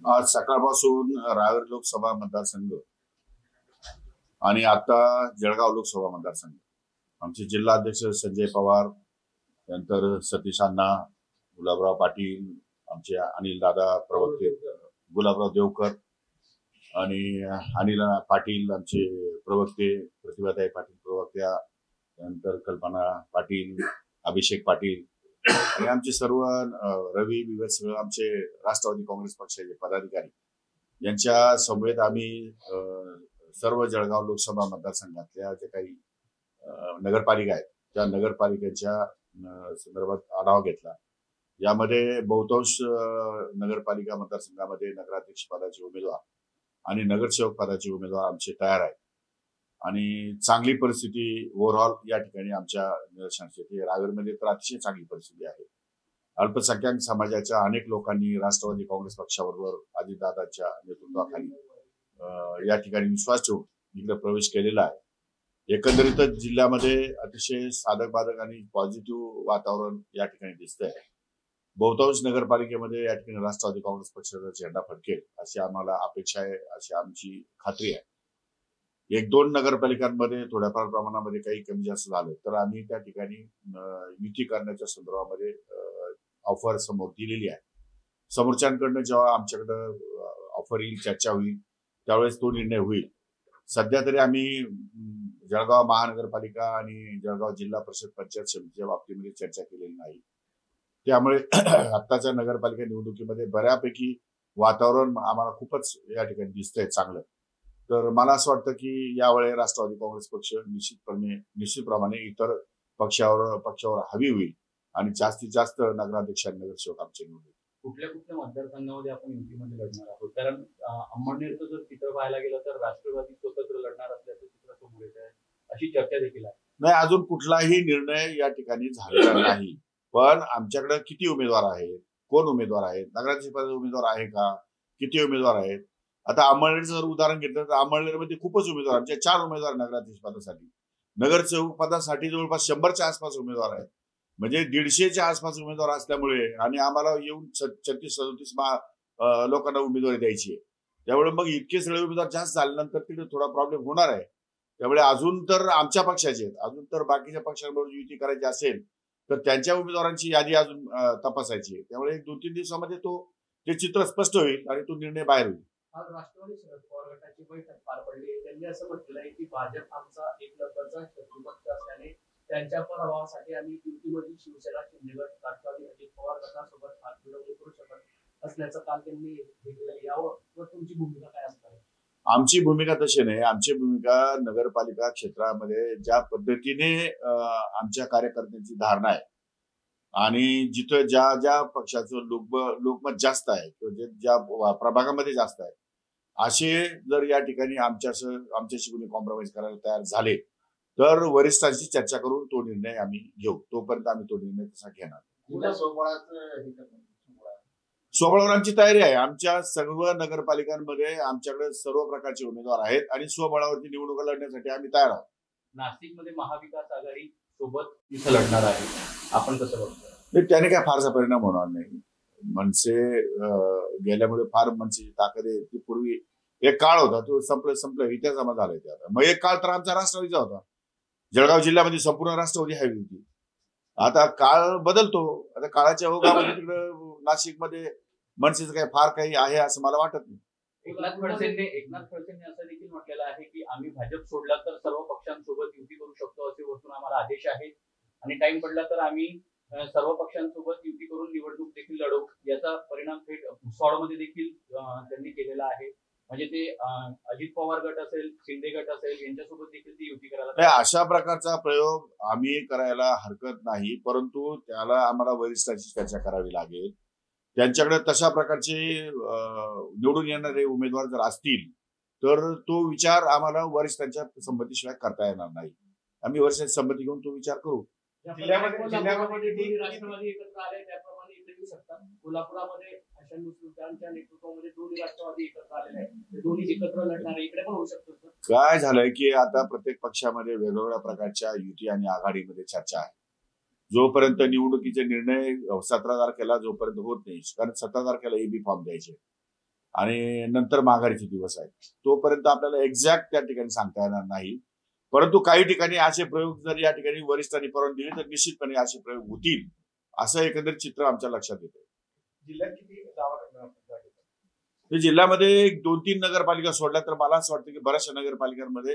आज सकाळपासून रावेर लोकसभा मतदारसंघ आणि आता जळगाव लोकसभा मतदारसंघ आमचे जिल्हा अध्यक्ष संजय पवार, नंतर सतीश अण्णा, गुलाबराव पाटील, आमचे अनिल दादा प्रवक्ते गुलाबराव देवकर आणि अनिल पाटील आमचे प्रवक्ते, प्रतिभाताई पाटील प्रवक्त्या, नंतर कल्पना पाटील, अभिषेक पाटील आणि आमचे सर्व रवी विवेक सगळं आमचे राष्ट्रवादी काँग्रेस पक्षाचे पदाधिकारी यांच्या समवेत आम्ही सर्व जळगाव लोकसभा मतदारसंघातल्या जे काही नगरपालिका आहेत त्या नगरपालिकेच्या संदर्भात आढावा घेतला। यामध्ये बहुतांश नगरपालिका मतदारसंघामध्ये नगराध्यक्ष पदाचे उमेदवार आणि नगरसेवक पदाचे उमेदवार आमचे तयार आहेत आणि चांगली परिस्थिती ओव्हरऑल या ठिकाणी आमच्या निदर्शनास येते। रावेरमध्ये तर अतिशय चांगली परिस्थिती आहे। अल्पसंख्याक समाजाच्या अनेक लोकांनी राष्ट्रवादी काँग्रेस पक्षाबरोबर अजितदादांच्या नेतृत्वाखाली या ठिकाणी विश्वास ठेवून इकडे प्रवेश केलेला आहे। एकंदरीतच जिल्ह्यामध्ये अतिशय साधक बाधक आणि पॉझिटिव्ह वातावरण या ठिकाणी दिसतंय। बहुतांश नगरपालिकेमध्ये या ठिकाणी राष्ट्रवादी काँग्रेस पक्षाचा झेंडा फडकेल अशी आम्हाला अपेक्षा आहे, अशी आमची खात्री आहे। एक दोन नगरपालिकांमध्ये थोड्याफार प्रमाणामध्ये काही कमी जास्त झालं तर आम्ही त्या ठिकाणी युती करण्याच्या संदर्भामध्ये ऑफर समोर दिलेली आहे। समोरच्यांकडनं जेव्हा आमच्याकडं ऑफर येईल, चर्चा होईल, त्यावेळेस तो निर्णय होईल। सध्या तरी आम्ही जळगाव महानगरपालिका आणि जळगाव जिल्हा परिषद पंचायत समितीच्या बाबतीमध्ये चर्चा केलेली नाही। त्यामुळे आत्ताच्या नगरपालिका निवडणुकीमध्ये बऱ्यापैकी वातावरण आम्हाला खूपच या ठिकाणी दिसतंय चांगलं। तर मला असं वाटतं की यावेळी राष्ट्रवादी काँग्रेस पक्ष निश्चितप्रमाणे इतर पक्षावर हवी होईल आणि जास्तीत जास्त नगराध्यक्ष आणि नगरसेवक आमचे निवडून। कुठल्या मतदारसंघामध्ये आपण युतीमध्ये लढणार आहोत? कारण अंमळनेरचं जर चित्र पाहायला गेलं तर राष्ट्रवादी स्वतंत्र लढणार असल्याचं चित्र समोर येत आहे, अशी चर्चा देखील आहे। नाही, अजून कुठलाही निर्णय या ठिकाणी झालेला नाही। पण आमच्याकडे किती उमेदवार आहेत, कोण उमेदवार आहेत, नगराध्यक्ष पदाचे उमेदवार आहे का, किती उमेदवार आहेत? आता अंमळनेरचं जर उदाहरण घेतलं तर अंमळनेरमध्ये खूपच उमेदवार, आमचे 4 उमेदवार नगराध्यक्ष पदासाठी, नगरसेवक पदासाठी जवळपास 100च्या आसपास उमेदवार आहेत। म्हणजे 150च्या आसपास उमेदवार असल्यामुळे आणि आम्हाला येऊन 36-37 लोकांना उमेदवारी द्यायची आहे। त्यामुळे मग इतके सगळे उमेदवार जास्त झाल्यानंतर तिथे थोडा प्रॉब्लेम होणार आहे। त्यामुळे अजून तर आमच्या पक्षाचे आहेत, अजून तर बाकीच्या पक्षांबरोबर युती करायची असेल तर त्यांच्या उमेदवारांची यादी अजून तपासायची आहे। त्यामुळे 1-2-3 दिवसामध्ये ते चित्र स्पष्ट होईल आणि तो निर्णय बाहेर होईल। आज राष्ट्रवादी शरद पवार गटाची बैठक पार पडली। त्यांनी असं म्हटलं आहे की भाजप आमचा एक नंबरचा शत्रुपक्ष असल्याने त्यांच्या पराभवासाठी आम्ही युतीमध्ये शिवसेना, शिंदेगड, राष्ट्रवादी अजित पवार गटासोबत हातमिळवणी करू शकत असल्याचं काल त्यांनी केलं। यावर तुमची भूमिका काय असणार आहे? आमची भूमिका तशी नाही। आमची भूमिका नगरपालिका क्षेत्रामध्ये ज्या पद्धतीने आमच्या कार्यकर्त्यांची धारणा आहे आणि जिथं ज्या पक्षाचं लोकमत जास्त आहे किंवा ज्या प्रभागामध्ये जास्त आहे असे जर या ठिकाणी आमच्याशी कोणी कॉम्प्रोमाइज करायला तयार झाले तर वरिष्ठांशी चर्चा करून तो निर्णय आम्ही घेऊ। तोपर्यंत आम्ही तो निर्णय तसा घेणार। स्वबळावर आमची तयारी आहे। आमच्या सर्व नगरपालिकांमध्ये आमच्याकडे सर्व प्रकारचे उमेदवार आहेत आणि स्वबळावरती निवडणुका लढण्यासाठी आम्ही तयार आहोत। नाशिकमध्ये महाविकास आघाडी सोबत इथं लढणार आहे, आपण कसं बघतो? त्याने काय फारसा परिणाम होणार नाही। मनसे गेल्यामुळे फार मनसेची ताकद आहे। ती पूर्वी एक काळ होता, तो संपलं इतिहासामध्ये झालाय ते आता। मग एक काळ तर आमचा राष्ट्रवादीचा होता। जळगाव जिल्ह्यामध्ये संपूर्ण राष्ट्रवादी हवी होती। आता काळ बदलतो। आता काळाच्या ओघामध्ये तिकडं नाशिकमध्ये मनसेचं फार काही आहे असं मला वाटत नाही। एकनाथ खडसेंनी असं देखील म्हटलेलं आहे की आम्ही भाजप सोडला तर सर्व पक्षांसोबत युती करू शकतो, असे वरतून आम्हाला आदेश आहेत आणि टाइम पडला तर आम्ही सर्व पक्षांसोबत युती करून निवडणूक देखील लढवू। याचा परिणाम थेट भुसावळमध्ये देखील त्यांनी केलेला आहे। म्हणजे ते अजित पवार गट असेल, शिंदे गट असेल, यांच्यासोबत देखील ती युती करायला अशा प्रकारचा प्रयोग आम्ही करायला हरकत नाही, परंतु त्याला आम्हाला वरिष्ठांची चर्चा करावी लागेल। त्यांच्याकडे तशा प्रकारचे निवडून येणारे उमेदवार जर असतील तर तो विचार आम्हाला वरिष्ठांच्या संमतीशिवाय करता येणार नाही। आम्ही वरिष्ठांची संमती घेऊन तो विचार करू। जिल्ह्यामध्ये राष्ट्रवादी एकत्र आले त्याप्रमाणे इकडे येऊ शकतात। कोल्हापुरामध्ये अशा नुसुरांच्या नेतृत्वामध्ये दोन्ही राष्ट्रवादी एकत्र आलेले आहेत, ते दोन्ही एकत्र लढणारे इकडे पण होऊ शकतात। काय झालंय की आता प्रत्येक पक्षामध्ये वेगवेगळ्या प्रकारच्या युती आणि आघाडीमध्ये चर्चा आहे जोपर्यंत निवडणुकीचे निर्णय 17 तारखेला जोपर्यंत होत नाही, कारण 17 तारखेला एबी फॉर्म द्यायचे आणि नंतर माघारीचे दिवस आहेत, तोपर्यंत आपल्याला एक्झॅक्ट त्या ठिकाणी सांगता येणार नाही. परंतु काही ठिकाणी असे प्रयोग जर या ठिकाणी वरिष्ठांनी परवानगी दिली तर निश्चितपणे असे प्रयोग होतील, असं एकंदरीत चित्र आमच्या लक्षात येतं. जिल्ह्यात किती दावा करणार? जिल्ह्यामध्ये 2-3 नगरपालिका सोडल्या तर मला असं वाटतं की बऱ्याचशा नगरपालिकांमध्ये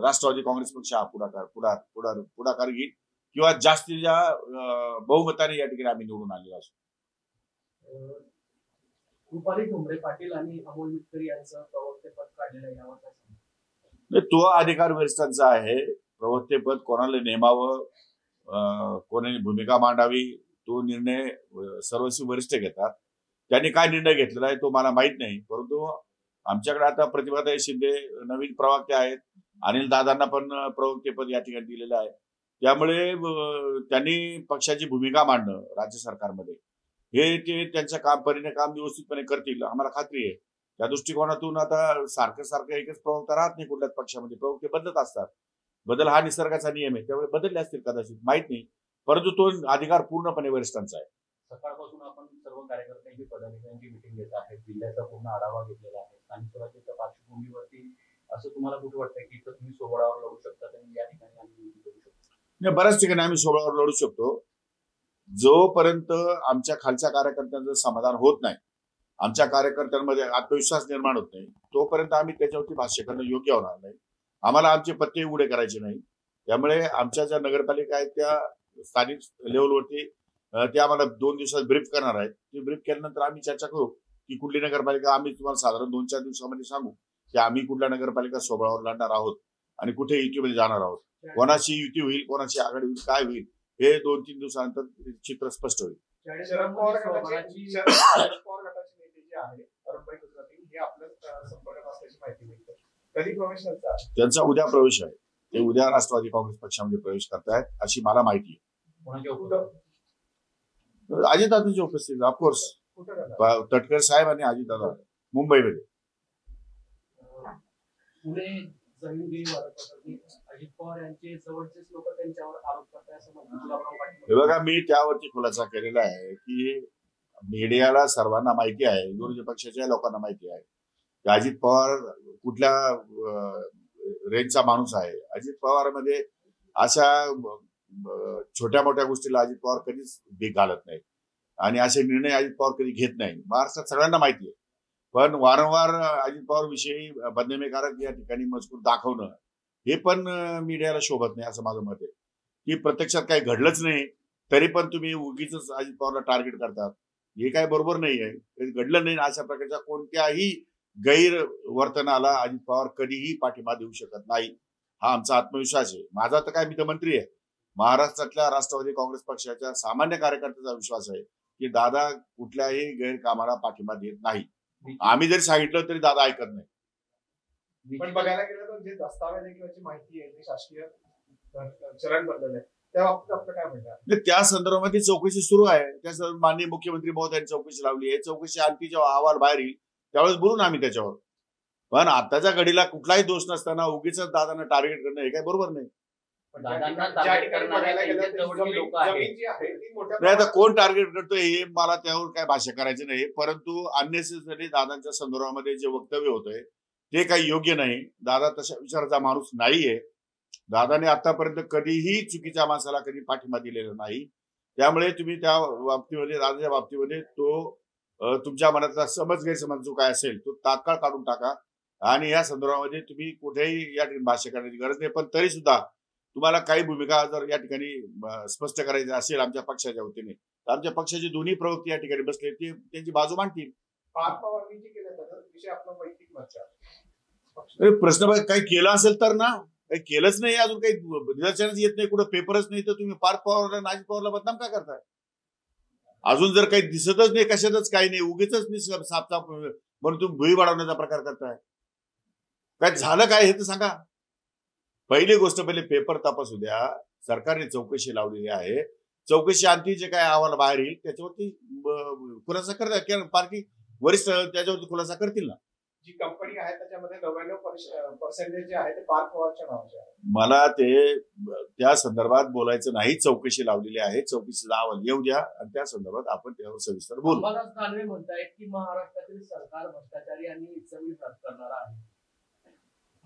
राष्ट्रवादी काँग्रेस पक्ष हा पुढाकार घेईल किंवा जास्तीच्या बहुमताने या ठिकाणी आम्ही निवडून आलेलो असतो. रुपाली ठोंबरे पाटील आणि अमोल मिटकरी यांचं प्रवक्तेपद काढलेलं आहे, यावर काय नाही, तो अधिकार वरिष्ठांचा आहे. प्रवक्तेपद कोणाला नेमावं, कोणाने भूमिका मांडावी, तो निर्णय सर्वस्वी वरिष्ठ घेतात. त्यांनी काय निर्णय घेतलेला आहे तो मला माहित नाही. परंतु आमच्याकडे आता प्रतिभाताई शिंदे नवीन प्रवक्ते आहेत. अनिल दादांना पण प्रवक्तेपद या ठिकाणी दिलेलं आहे. त्यामुळे त्यांनी पक्षाची भूमिका मांडणं राज्य सरकारमध्ये हे ते त्यांच्या काम व्यवस्थितपणे करतील, आम्हाला खात्री आहे. त्या दृष्टिकोनातून आता सारखं एकच प्रवक्ता राहत नाही कुठल्याच पक्षामध्ये, प्रवक्ते बदलत असतात. बदल हा निसर्गाचा नियम आहे, त्यामुळे बदलले असतील कदाचित, माहित नाही. परंतु तो अधिकार पूर्णपणे वरिष्ठांचा आहे. सकाळपासून आपण सर्व कार्यकर्त्यांची पदाधिकाऱ्यांची मिटिंग घेत आहे, जिल्ह्याचा पूर्ण आढावा घेतलेला आहे. स्थानिक स्वराज्याच्या पार्श्वभूमीवरती असं तुम्हाला कुठे वाटतं की तुम्ही सोबळावर लढू शकता आणि या ठिकाणी आम्ही करू शकतो? बऱ्याच ठिकाणी आम्ही सोबळावर लढू शकतो. जोपर्यंत आमच्या खालच्या कार्यकर्त्यांचं समाधान होत नाही, आमच्या कार्यकर्त्यांमध्ये आत्मविश्वास निर्माण होत नाही, तोपर्यंत आम्ही त्याच्यावरती भाष्य करणं योग्य होणार नाही. आम्हाला आमचे पत्ते उघडे करायचे नाही. त्यामुळे आमच्या ज्या नगरपालिका आहेत त्या स्थानिक लेवलवरती ते आम्हाला 2 दिवसात ब्रीफ करणार आहेत. ते ब्रीफ केल्यानंतर आम्ही चर्चा करू की कुठली नगरपालिका, आम्ही तुम्हाला साधारण 2-4 दिवसामध्ये सांगू की आम्ही कुठल्या नगरपालिका सोबळावर लढणार आहोत आणि कुठे युतीमध्ये जाणार आहोत. कोणाची युती होईल, कोणाची आघाडी होईल, काय होईल हे 2-3 दिवसानंतर चित्र स्पष्ट होईल. शरद पवार गटाचे नेते जे आहे अरुणभाई गुजराती हे आपल्या संपर्कात असल्याची माहिती मिळते. कधी प्रवेश त्यांचा उद्या प्रवेश आहे. ते उद्या राष्ट्रवादी काँग्रेस पक्षामध्ये प्रवेश करतायत अशी मला माहिती आहे. अजितदादांची उपस्थिती ऑफकोर्स, तटकर साहेब आणि अजितदादा मुंबईमध्ये. पुणे अजित पवार यांचे जवळचेच लोक त्यांच्यावर आरोप करतात असं म्हणतात. हे बघा, मी त्यावरती खुलासा केलेला आहे की मीडियाला सर्वांना माहिती आहे, विरोधी पक्षाच्या लोकांना माहिती आहे की अजित पवार कुठल्या रेंजचा माणूस आहे. अजित पवार मध्ये अशा छोट्या मोठ्या गोष्टीला अजित पवार कधीच भीक घालत नाही आणि असे निर्णय अजित पवार कधी घेत नाही. महाराष्ट्रात सगळ्यांना माहिती आहे. पण वारंवार अजित पवार विषयी बदनामीकारक या ठिकाणी मजकूर दाखवणं हे पण मीडियाला शोभत नाही असं माझं मत आहे. की प्रत्यक्षात काही घडलंच नाही तरी पण तुम्ही उगीच अजित पवारला टार्गेट करतात, हे काय बरोबर नाही आहे. घडलं नाही, अशा प्रकारच्या कोणत्याही गैरवर्तनाला अजित पवार कधीही पाठिंबा देऊ शकत नाही, हा आमचा आत्मविश्वास आहे. माझा तर काय, मी तर मंत्री आहे. महाराष्ट्रातल्या राष्ट्रवादी काँग्रेस पक्षाच्या सामान्य कार्यकर्त्याचा विश्वास आहे की दादा कुठल्याही गैरकामाला पाठिंबा देत नाही. आम्ही जरी सांगितलं तरी दादा ऐकत नाही. पण बघायला गेलं तर जे दस्तावेज किंवा माहिती आहे, जे शासकीय चरणबद्दल आहे, त्या बाबतीत आपलं काय म्हणतात? त्या संदर्भामध्ये चौकशी सुरू आहे. त्या माननीय मुख्यमंत्री महोदयांनी चौकशी लावली आहे. चौकशी आणखी जेव्हा अहवाल बाहेर येईल त्यावेळेस बोलून आम्ही त्याच्यावर. पण आताच्या घडीला कुठलाही दोष नसताना उगीच दादांना टार्गेट करणं हे काही बरोबर नाही. आता कोण टार्गेट करतोय हे मला त्यावर काय भाष्य करायचं नाही. परंतु अननेसेसरी दादांच्या संदर्भामध्ये जे वक्तव्य होतंय ते काही योग्य नाही. दादा तशा विचाराचा माणूस नाहीये. दादाने आतापर्यंत कधीही चुकीच्या माणसाला कधी पाठिंबा दिलेला नाही. त्यामुळे तुम्ही त्या बाबतीमध्ये, दादाच्या बाबतीमध्ये तो तुमच्या मनातला गैरसमज जो काय असेल तो तात्काळ काढून टाका आणि या संदर्भामध्ये तुम्ही कुठेही या ठिकाणी भाष्य करण्याची गरज नाही. पण तरी सुद्धा तुम्हाला काही भूमिका जर या ठिकाणी स्पष्ट करायची असेल आमच्या पक्षाच्या वतीने तर आमच्या पक्षाचे दोन्ही प्रवक्ते या ठिकाणी बसले, ते त्यांची बाजू मांडतील. प्रश्न काही केलं असेल तर ना, काही केलंच नाही, अजून काही निदर्शनच येत नाही, कुठं पेपरच नाही, तर तुम्ही पार्थ पवारला आणि अजित पवारला बदनाम का करताय? अजून जर काही दिसतच नाही, कशातच काही नाही, उगीच सापसाप म्हणून तुम्ही भुई वाढवण्याचा प्रकार करताय. काय झालं काय हे तर सांगा. पहिली गोष्ट, पहिले पेपर तपासू द्या. सरकारने चौकशी लावलेली आहे. चौकशी आणखी जे काय अहवाल बाहेर येईल त्याच्यावरती खुलासा करतात, पार्टी वरिष्ठ त्याच्यावरती खुलासा करतील ना. जी कंपनी आहे त्याच्यामध्ये 99% जे आहे ते पार्थ पवारच्या नावाचे आहे. मला ते त्या संदर्भात बोलायचं नाही. चौकशी लावलेली आहे. चौकशीचा अहवाल येऊ द्या आणि त्या संदर्भात आपण त्यावर सविस्तर बोलू. अंबादास दानवे म्हणतायत की महाराष्ट्रातील सरकार भ्रष्टाचारी आणि जमीन करणार आहे.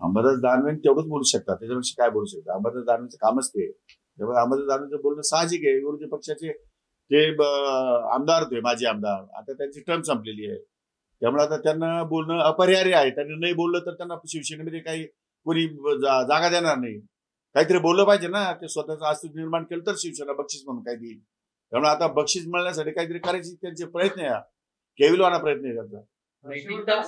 अंबादास दानवे तेवढंच बोलू शकतात, त्याच्यापेक्षा काय बोलू शकतात? अंबादास दानवेचं कामच ते. त्यामुळे अंबादास दानवेचं बोलणं साहजिक आहे. विरोधी पक्षाचे ते आमदार होते, माजी आमदार. आता त्यांची टर्म संपलेली आहे, त्यामुळे आता त्यांना बोलणं अपरिहार्य आहे. त्यांनी नाही बोललं तर त्यांना शिवसेनेमध्ये काही कोणी जागा देणार नाही. काहीतरी बोललं पाहिजे ना. ते स्वतःचं अस्तित्व निर्माण केलं तर शिवसेना बक्षीस म्हणून काही देईल. त्यामुळे आता बक्षीस मिळण्यासाठी काहीतरी करायची त्यांचे प्रयत्न आहे, केविलवाना प्रयत्न आहे त्यांचा. नैतिकता